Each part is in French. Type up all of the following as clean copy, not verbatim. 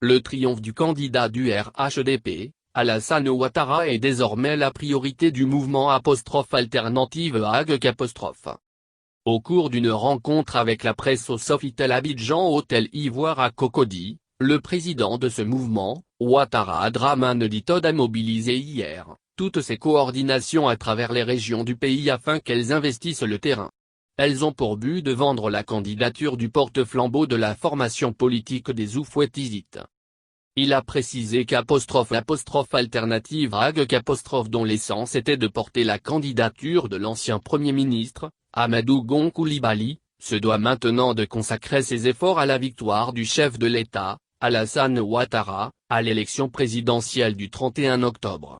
Le triomphe du candidat du RHDP, Alassane Ouattara est désormais la priorité du mouvement Alternative Hague. Au cours d'une rencontre avec la presse au Sofitel Abidjan Hôtel Ivoire à Cocody, le président de ce mouvement, Ouattara Dramane Ditod a mobilisé hier toutes ses coordinations à travers les régions du pays afin qu'elles investissent le terrain. Elles ont pour but de vendre la candidature du porte-flambeau de la formation politique des Oufouettisites. Il a précisé Alternative Hague dont l'essence était de porter la candidature de l'ancien Premier ministre, Amadou Gon Coulibaly, se doit maintenant de consacrer ses efforts à la victoire du chef de l'État, Alassane Ouattara, à l'élection présidentielle du 31 octobre.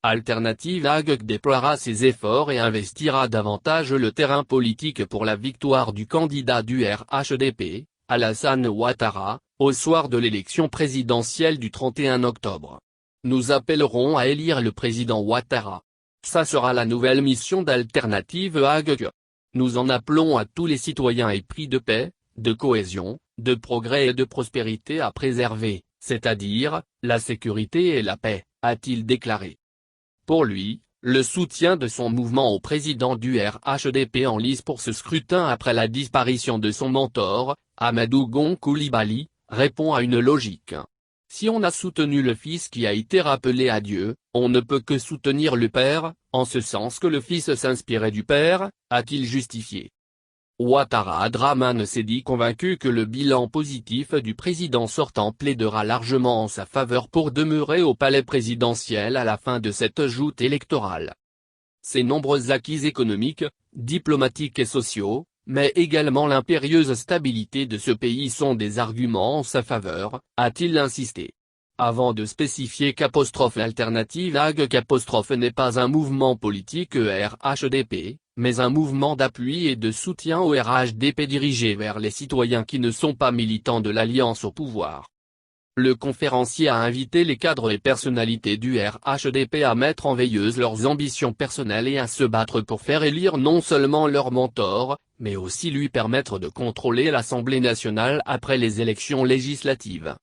Alternative Hague déploiera ses efforts et investira davantage le terrain politique pour la victoire du candidat du RHDP, Alassane Ouattara, au soir de l'élection présidentielle du 31 octobre. Nous appellerons à élire le président Ouattara. Ça sera la nouvelle mission d'Alternative Hague. Nous en appelons à tous les citoyens épris de paix, de cohésion, de progrès et de prospérité à préserver, c'est-à-dire, la sécurité et la paix, a-t-il déclaré. Pour lui, le soutien de son mouvement au président du RHDP en lice pour ce scrutin après la disparition de son mentor, Amadou Gon Coulibaly, répond à une logique. Si on a soutenu le fils qui a été rappelé à Dieu, on ne peut que soutenir le père, en ce sens que le fils s'inspirait du père, a-t-il justifié. Ouattara Dramane s'est dit convaincu que le bilan positif du président sortant plaidera largement en sa faveur pour demeurer au palais présidentiel à la fin de cette joute électorale. Ses nombreux acquis économiques, diplomatiques et sociaux, mais également l'impérieuse stabilité de ce pays sont des arguments en sa faveur, a-t-il insisté. Avant de spécifier Alternative Hague n'est pas un mouvement politique RHDP, mais un mouvement d'appui et de soutien au RHDP dirigé vers les citoyens qui ne sont pas militants de l'alliance au pouvoir. Le conférencier a invité les cadres et personnalités du RHDP à mettre en veilleuse leurs ambitions personnelles et à se battre pour faire élire non seulement leur mentor, mais aussi lui permettre de contrôler l'Assemblée nationale après les élections législatives.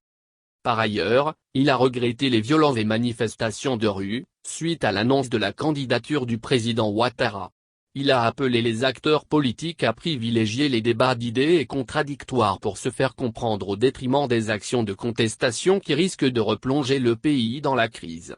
Par ailleurs, il a regretté les violences et manifestations de rue, suite à l'annonce de la candidature du président Ouattara. Il a appelé les acteurs politiques à privilégier les débats d'idées et contradictoires pour se faire comprendre au détriment des actions de contestation qui risquent de replonger le pays dans la crise.